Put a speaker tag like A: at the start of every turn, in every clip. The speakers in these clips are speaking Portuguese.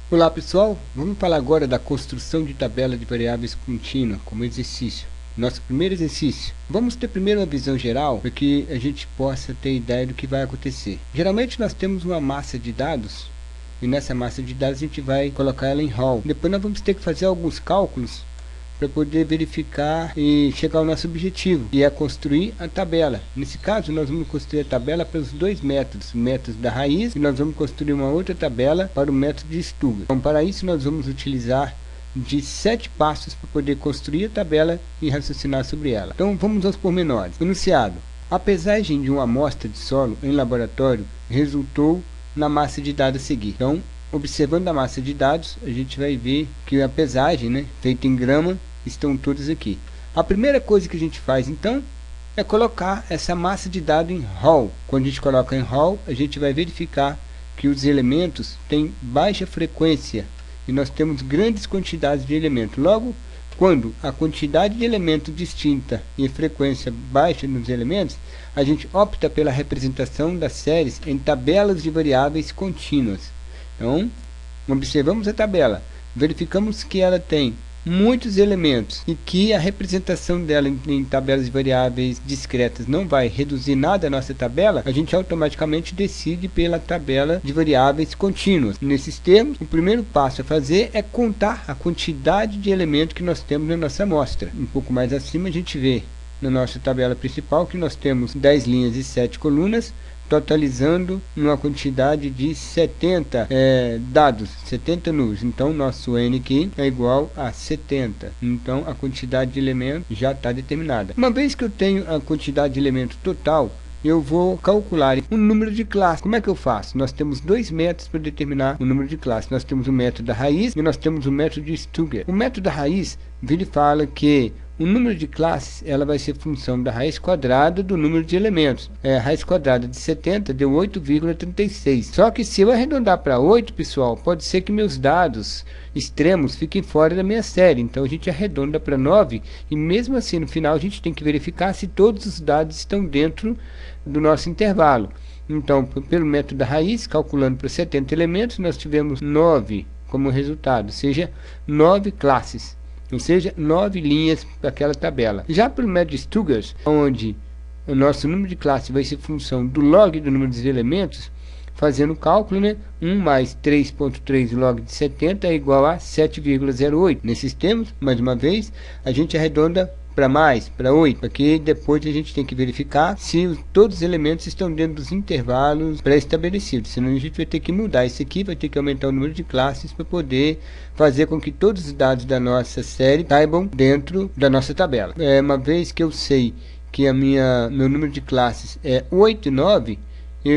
A: Olá pessoal, vamos falar agora da construção de tabela de variáveis contínua como exercício. Nosso primeiro exercício. Vamos ter primeiro uma visão geral para que a gente possa ter ideia do que vai acontecer. Geralmente nós temos uma massa de dados e nessa massa de dados a gente vai colocar ela em hall. Depois nós vamos ter que fazer alguns cálculos para poder verificar e chegar ao nosso objetivo, que é construir a tabela. Nesse caso, nós vamos construir a tabela para os dois métodos, o método da raiz, e nós vamos construir uma outra tabela para o método de Stuger. Então, para isso, nós vamos utilizar de 7 passos para poder construir a tabela e raciocinar sobre ela. Então, vamos aos pormenores. Enunciado. A pesagem de uma amostra de solo em laboratório resultou na massa de dados a seguir. Então, observando a massa de dados, a gente vai ver que a pesagem, feita em grama, estão todos aqui. A primeira coisa que a gente faz, então, é colocar essa massa de dados em hall. Quando a gente coloca em hall, a gente vai verificar que os elementos têm baixa frequência e nós temos grandes quantidades de elementos. Logo, quando a quantidade de elementos distinta e frequência baixa nos elementos, a gente opta pela representação das séries em tabelas de variáveis contínuas. Então, observamos a tabela, verificamos que ela tem muitos elementos e que a representação dela em tabelas de variáveis discretas não vai reduzir nada a nossa tabela, a gente automaticamente decide pela tabela de variáveis contínuas. Nesses termos, o primeiro passo a fazer é contar a quantidade de elementos que nós temos na nossa amostra. Um pouco mais acima a gente vê na nossa tabela principal que nós temos 10 linhas e 7 colunas, totalizando uma quantidade de 70 dados, 70 números. Então, nosso N aqui é igual a 70. Então, a quantidade de elementos já está determinada. Uma vez que eu tenho a quantidade de elementos total, eu vou calcular o número de classes. Como é que eu faço? Nós temos dois métodos para determinar o número de classes. Nós temos o método da raiz e nós temos o método de Stuger. O método da raiz, ele fala que o número de classes ela vai ser função da raiz quadrada do número de elementos. A raiz quadrada de 70 deu 8,36. Só que se eu arredondar para 8, pessoal, pode ser que meus dados extremos fiquem fora da minha série. Então a gente arredonda para 9 e mesmo assim no final a gente tem que verificar se todos os dados estão dentro do nosso intervalo. Então, pelo método da raiz, calculando para 70 elementos, nós tivemos 9 como resultado, ou seja, 9 classes. Ou seja, 9 linhas para aquela tabela. Já pelo método de Stuger, onde o nosso número de classe vai ser função do log do número de elementos, fazendo o cálculo, 1 mais 3.3 log de 70 é igual a 7,08. Nesses termos, mais uma vez, a gente arredonda para 8, porque depois a gente tem que verificar se todos os elementos estão dentro dos intervalos pré-estabelecidos, senão a gente vai ter que mudar isso aqui, vai ter que aumentar o número de classes para poder fazer com que todos os dados da nossa série caibam dentro da nossa tabela. Uma vez que eu sei que meu número de classes é 8 e 9,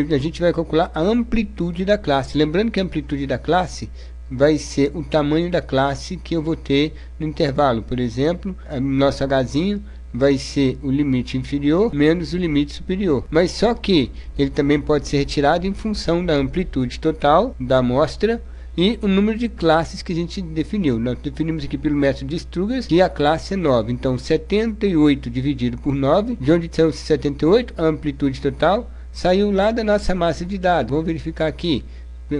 A: a gente vai calcular a amplitude da classe. Lembrando que a amplitude da classe vai ser o tamanho da classe que eu vou ter no intervalo. Por exemplo, o nosso Hzinho vai ser o limite inferior menos o limite superior. Mas só que ele também pode ser retirado em função da amplitude total da amostra e o número de classes que a gente definiu. Nós definimos aqui pelo método de Stuger que a classe é 9. Então, 78 dividido por 9, de onde saiu 78? A amplitude total saiu lá da nossa massa de dados. Vamos verificar aqui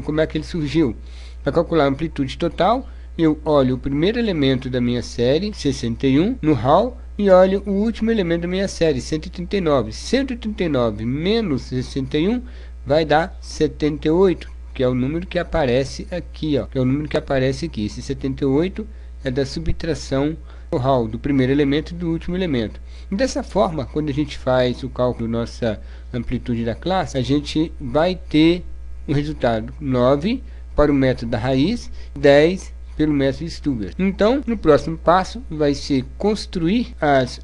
A: como é que ele surgiu. Para calcular a amplitude total, eu olho o primeiro elemento da minha série, 61, no hall, e olho o último elemento da minha série, 139. 139 menos 61 vai dar 78, que é o número que aparece aqui, que é o número que aparece aqui. Esse 78 é da subtração do hall, do primeiro elemento e do último elemento. E dessa forma, quando a gente faz o cálculo da nossa amplitude da classe, a gente vai ter o resultado 9 para o método da raiz, 10 pelo método de Stuger. Então, no próximo passo vai ser construir as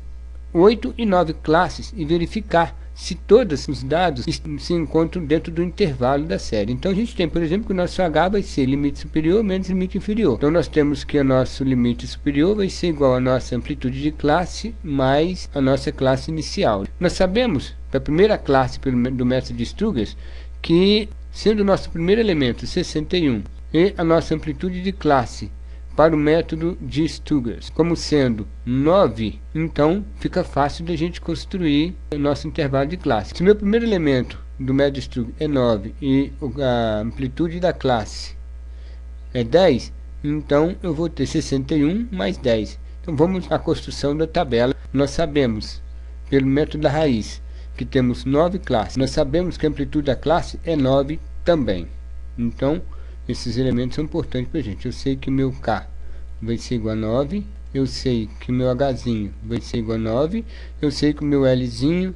A: 8 e 9 classes e verificar se todos os dados se encontram dentro do intervalo da série. Então a gente tem, por exemplo, que o nosso H vai ser limite superior menos limite inferior. Então nós temos que o nosso limite superior vai ser igual à nossa amplitude de classe mais a nossa classe inicial. Nós sabemos, da primeira classe do método de Stuger, que sendo o nosso primeiro elemento 61 e a nossa amplitude de classe para o método de Stuger como sendo 9, então fica fácil de a gente construir o nosso intervalo de classe. Se o meu primeiro elemento do método de Stuger é 9 e a amplitude da classe é 10, então eu vou ter 61 mais 10. Então vamos à construção da tabela. Nós sabemos, pelo método da raiz, que temos 9 classes. Nós sabemos que a amplitude da classe é 9 também. Então, esses elementos são importantes para a gente. Eu sei que o meu K vai ser igual a 9. Eu sei que o meu Hzinho vai ser igual a 9. Eu sei que o meu Lzinho,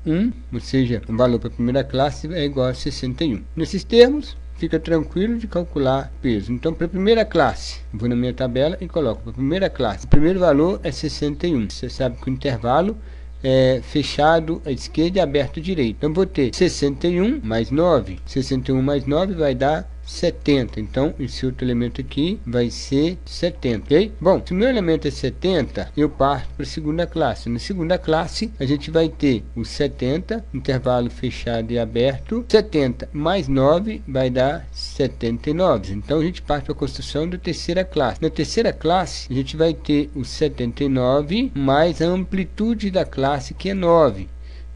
A: 1, ou seja, o valor para a primeira classe é igual a 61. Nesses termos, fica tranquilo de calcular peso. Então, para a primeira classe, vou na minha tabela e coloco para a primeira classe. O primeiro valor é 61. Você sabe que o intervalo é fechado à esquerda e aberto à direita. Então, vou ter 61 mais 9. 61 mais 9 vai dar 70. Então, esse outro elemento aqui vai ser 70, ok? Bom, se o meu elemento é 70, eu parto para a segunda classe. Na segunda classe, a gente vai ter o 70, intervalo fechado e aberto. 70 mais 9 vai dar 79. Então, a gente parte para a construção da terceira classe. Na terceira classe, a gente vai ter o 79 mais a amplitude da classe, que é 9.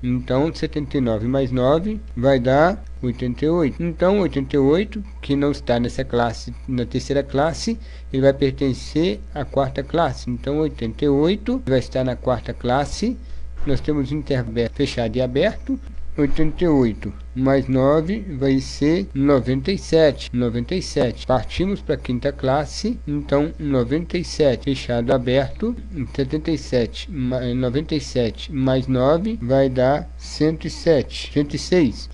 A: Então, 79 mais 9 vai dar 88. Então, 88, que não está nessa classe, na terceira classe, ele vai pertencer à quarta classe. Então, 88 vai estar na quarta classe. Nós temos intervalo fechado e aberto. 88 mais 9 vai ser 97. 97. Partimos para a quinta classe. Então, 97 fechado aberto. 97 mais 9 vai dar 107. 106.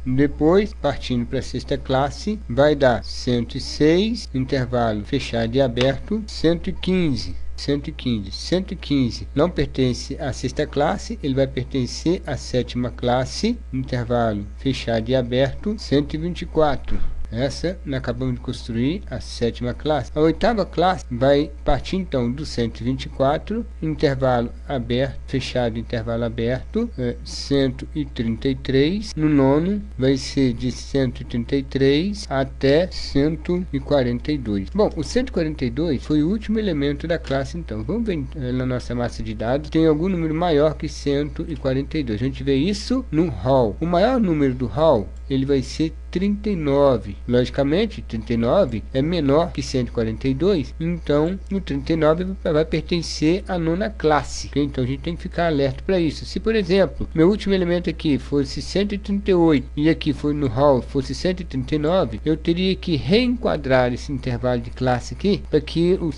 A: Depois, partindo para a sexta classe, vai dar 106, intervalo fechado e aberto, 115. 115 não pertence à sexta classe, ele vai pertencer à sétima classe, intervalo fechado e aberto, 124. Essa nós acabamos de construir a sétima classe. A oitava classe vai partir então do 124, intervalo aberto, fechado, intervalo aberto, 133. No nono vai ser de 133 até 142. Bom, o 142 foi o último elemento da classe, então. Vamos ver na nossa massa de dados, tem algum número maior que 142. A gente vê isso no hall. O maior número do hall, ele vai ser 39. Logicamente, 39 é menor que 142, então o 39 vai pertencer à nona classe. Okay? Então a gente tem que ficar alerta para isso. Se, por exemplo, meu último elemento aqui fosse 138 e aqui foi no hall fosse 139, eu teria que reenquadrar esse intervalo de classe aqui para que o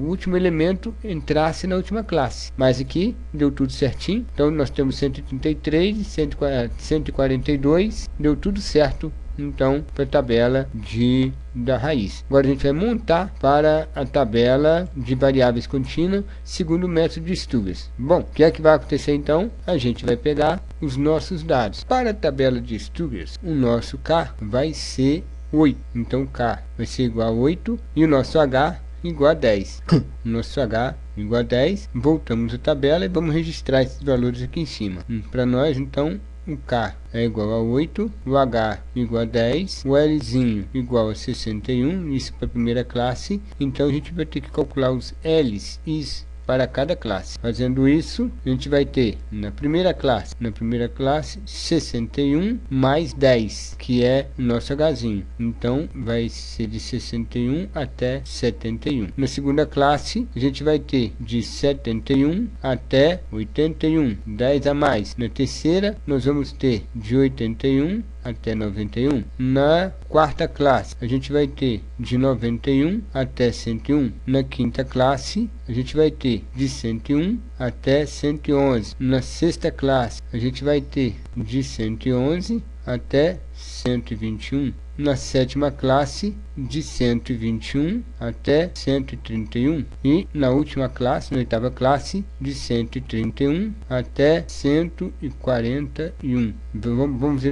A: último elemento entrasse na última classe. Mas aqui deu tudo certinho. Então nós temos 133 e 142, deu tudo certo. Então, para a tabela da raiz. Agora a gente vai montar para a tabela de variáveis contínuas segundo o método de Stubers. Bom, o que é que vai acontecer então? A gente vai pegar os nossos dados. Para a tabela de Stubers, o nosso K vai ser 8. Então, K vai ser igual a 8 e o nosso H igual a 10. O nosso H igual a 10. Voltamos à tabela e vamos registrar esses valores aqui em cima. Para nós, então, o K é igual a 8, o H igual a 10, o Lzinho igual a 61, isso para a primeira classe. Então a gente vai ter que calcular os L's e I's para cada classe. Fazendo isso, a gente vai ter na primeira classe 61 mais 10, que é o nosso Hzinho. Então vai ser de 61 até 71. Na segunda classe, a gente vai ter de 71 até 81, 10 a mais. Na terceira, nós vamos ter de 81 até 91. Na quarta classe, a gente vai ter de 91 até 101. Na quinta classe, a gente vai ter de 101 até 111. Na sexta classe, a gente vai ter de 111 até 121. Na sétima classe, de 121 até 131. E na última classe, na oitava classe, de 131 até 141. Vamos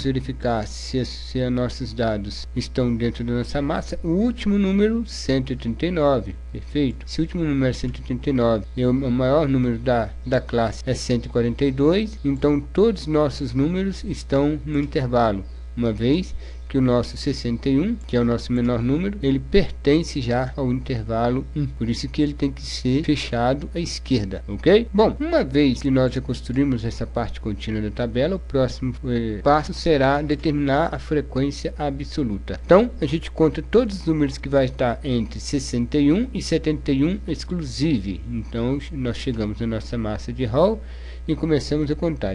A: verificar se os nossos dados estão dentro da nossa massa. O último número, 139. Perfeito. Se o último número é 139 e o maior número da classe é 142, então todos os nossos números estão no intervalo, uma vez que o nosso 61, que é o nosso menor número, ele pertence já ao intervalo 1. Por isso que ele tem que ser fechado à esquerda, ok? Bom, uma vez que nós já construímos essa parte contínua da tabela, o próximo passo será determinar a frequência absoluta. Então, a gente conta todos os números que vai estar entre 61 e 71 exclusive. Então, nós chegamos na nossa massa de Hall e começamos a contar.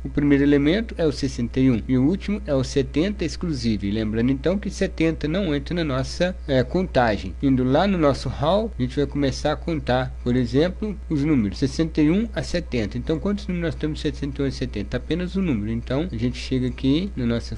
A: O primeiro elemento é o 61 e o último é o 70 exclusive. Lembrando então que 70 não entra na nossa contagem. Indo lá no nosso hall, a gente vai começar a contar, por exemplo, os números 61 a 70. Então, quantos números nós temos de 61 a 70? Apenas um número. Então, a gente chega aqui no nosso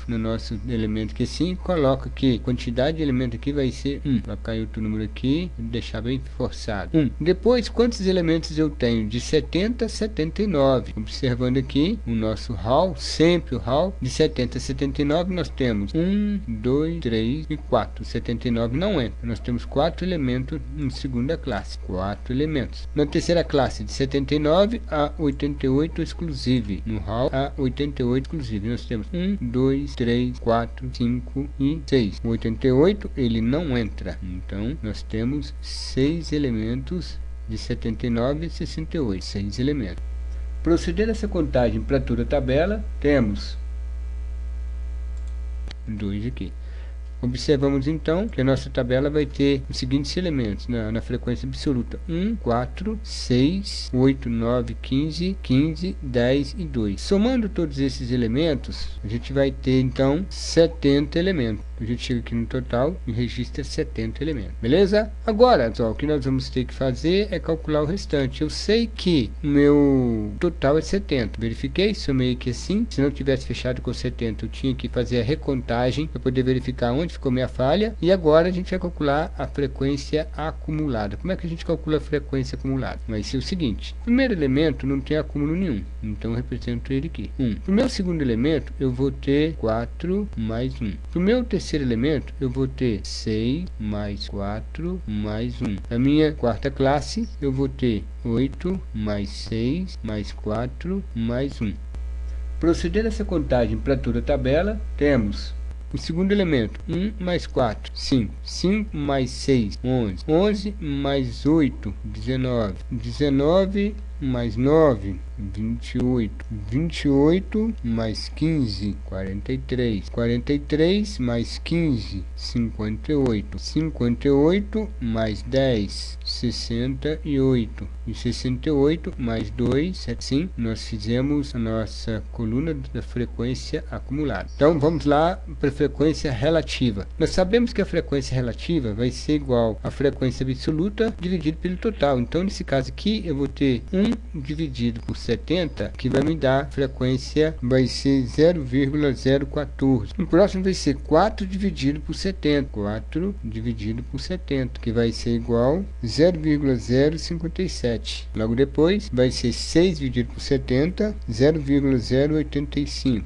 A: elemento aqui assim, coloca que a quantidade de elemento aqui vai ser 1. Vai cair outro número aqui, vou deixar bem forçado. 1. Depois, quantos elementos eu tenho? De 70 a 79. Observando aqui o nosso hall, sempre o hall, de 70 a 79 nós temos 1, 2, 3 e 4. 79 não entra. Nós temos 4 elementos em segunda classe. 4 elementos. Na terceira classe, de 79 a 88 exclusive. No hall, a 88 exclusive. Nós temos 1, 2, 3, 4, 5 e 6. O 88 ele não entra. Então, nós temos 6 elementos de 79 a 68. 6 elementos. Proceder essa contagem para toda a tabela, temos 2 aqui. Observamos então que a nossa tabela vai ter os seguintes elementos na frequência absoluta: 1, 4, 6, 8, 9, 15, 15, 10 e 2. Somando todos esses elementos, a gente vai ter então 70 elementos. A gente chega aqui no total e registra 70 elementos. Beleza? Agora, pessoal, o que nós vamos ter que fazer é calcular o restante. Eu sei que o meu total é 70. Verifiquei, somei aqui assim. Se não tivesse fechado com 70, eu tinha que fazer a recontagem para poder verificar onde ficou minha falha. E agora a gente vai calcular a frequência acumulada. Como é que a gente calcula a frequência acumulada? Vai ser o seguinte: o primeiro elemento não tem acúmulo nenhum, então eu represento ele aqui. 1. Para o meu segundo elemento, eu vou ter 4 mais 1. Para o meu terceiro elemento, eu vou ter 6 mais 4 mais 1. Na minha quarta classe, eu vou ter 8 mais 6 mais 4 mais 1. Procedendo essa contagem para toda a tabela, temos o segundo elemento: 1 mais 4, 5. 5 mais 6, 11. 11 mais 8, 19. 19 mais 9, 28. 28 mais 15, 43. 43 mais 15, 58. 58 mais 10, 68. E 68 mais 2, assim, nós fizemos a nossa coluna da frequência acumulada. Então, vamos lá para a frequência relativa. Nós sabemos que a frequência relativa vai ser igual à frequência absoluta dividido pelo total. Então, nesse caso aqui, eu vou ter 1 dividido por 70, que vai me dar frequência, vai ser 0,014. O próximo vai ser 4 dividido por 70. 4 dividido por 70, que vai ser igual a 0,057. Logo depois, vai ser 6 dividido por 70, 0,085.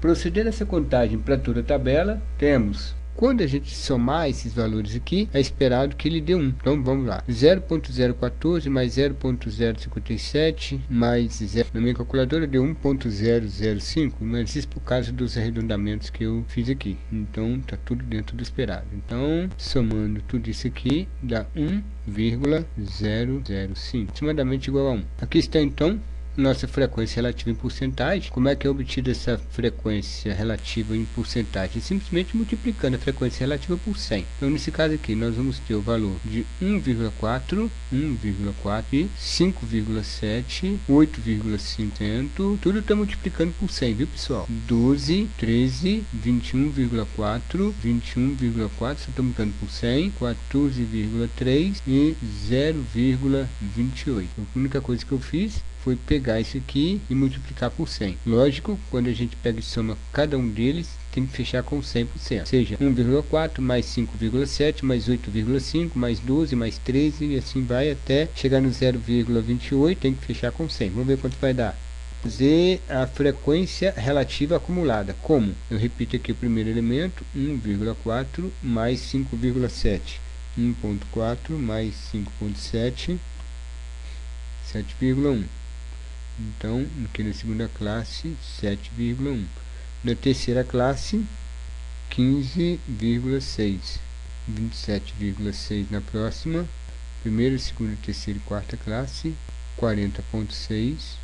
A: Procedendo essa contagem para toda a tabela, temos, quando a gente somar esses valores aqui, é esperado que ele dê 1. Então vamos lá: 0,014 mais 0,057 mais 0. Na minha calculadora deu 1,005, mas isso por causa dos arredondamentos que eu fiz aqui. Então está tudo dentro do esperado. Então, somando tudo isso aqui, dá 1,005, aproximadamente igual a 1. Aqui está então nossa frequência relativa em porcentagem. Como é que é obtida essa frequência relativa em porcentagem? Simplesmente multiplicando a frequência relativa por 100. Então, nesse caso aqui, nós vamos ter o valor de 1,4, 1,4 e 5,7, 8,5%. Tudo está multiplicando por 100, viu, pessoal? 12, 13, 21,4, 21,4, só está multiplicando por 100, 14,3 e 0,28. A única coisa que eu fiz foi pegar isso aqui e multiplicar por 100. Lógico, quando a gente pega e soma cada um deles, tem que fechar com 100%. Ou seja, 1,4 mais 5,7 mais 8,5 mais 12 mais 13 e assim vai até chegar no 0,28. Tem que fechar com 100. Vamos ver quanto vai dar. Fazer a frequência relativa acumulada. Como? Eu repito aqui o primeiro elemento: 1,4 mais 5,7. 1,4 mais 5,7, 7,1. Então, aqui na segunda classe, 7,1. Na terceira classe, 15,6, 27,6 na próxima, primeira, segunda, terceira e quarta classe, 40,6,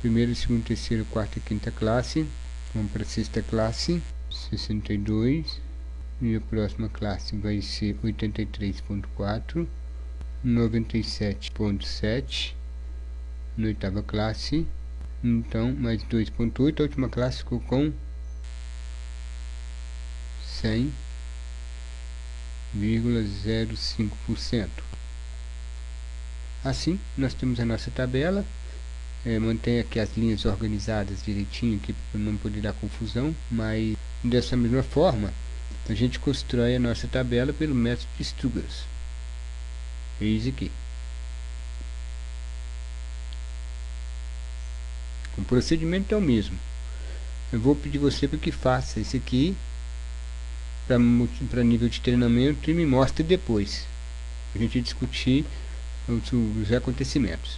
A: primeira, segunda, terceira, quarta e quinta classe, vamos para a sexta classe, 62, e a próxima classe vai ser 83,4, 97,7, na oitava classe, então mais 2,8, a última classe ficou com 100,05%. Assim, nós temos a nossa tabela. Mantém aqui as linhas organizadas direitinho aqui para não poder dar confusão, mas dessa mesma forma a gente constrói a nossa tabela pelo método de Stubbs. Eis aqui. O procedimento é o mesmo. Eu vou pedir você para que faça isso aqui para nível de treinamento e me mostre depois a gente discutir os acontecimentos.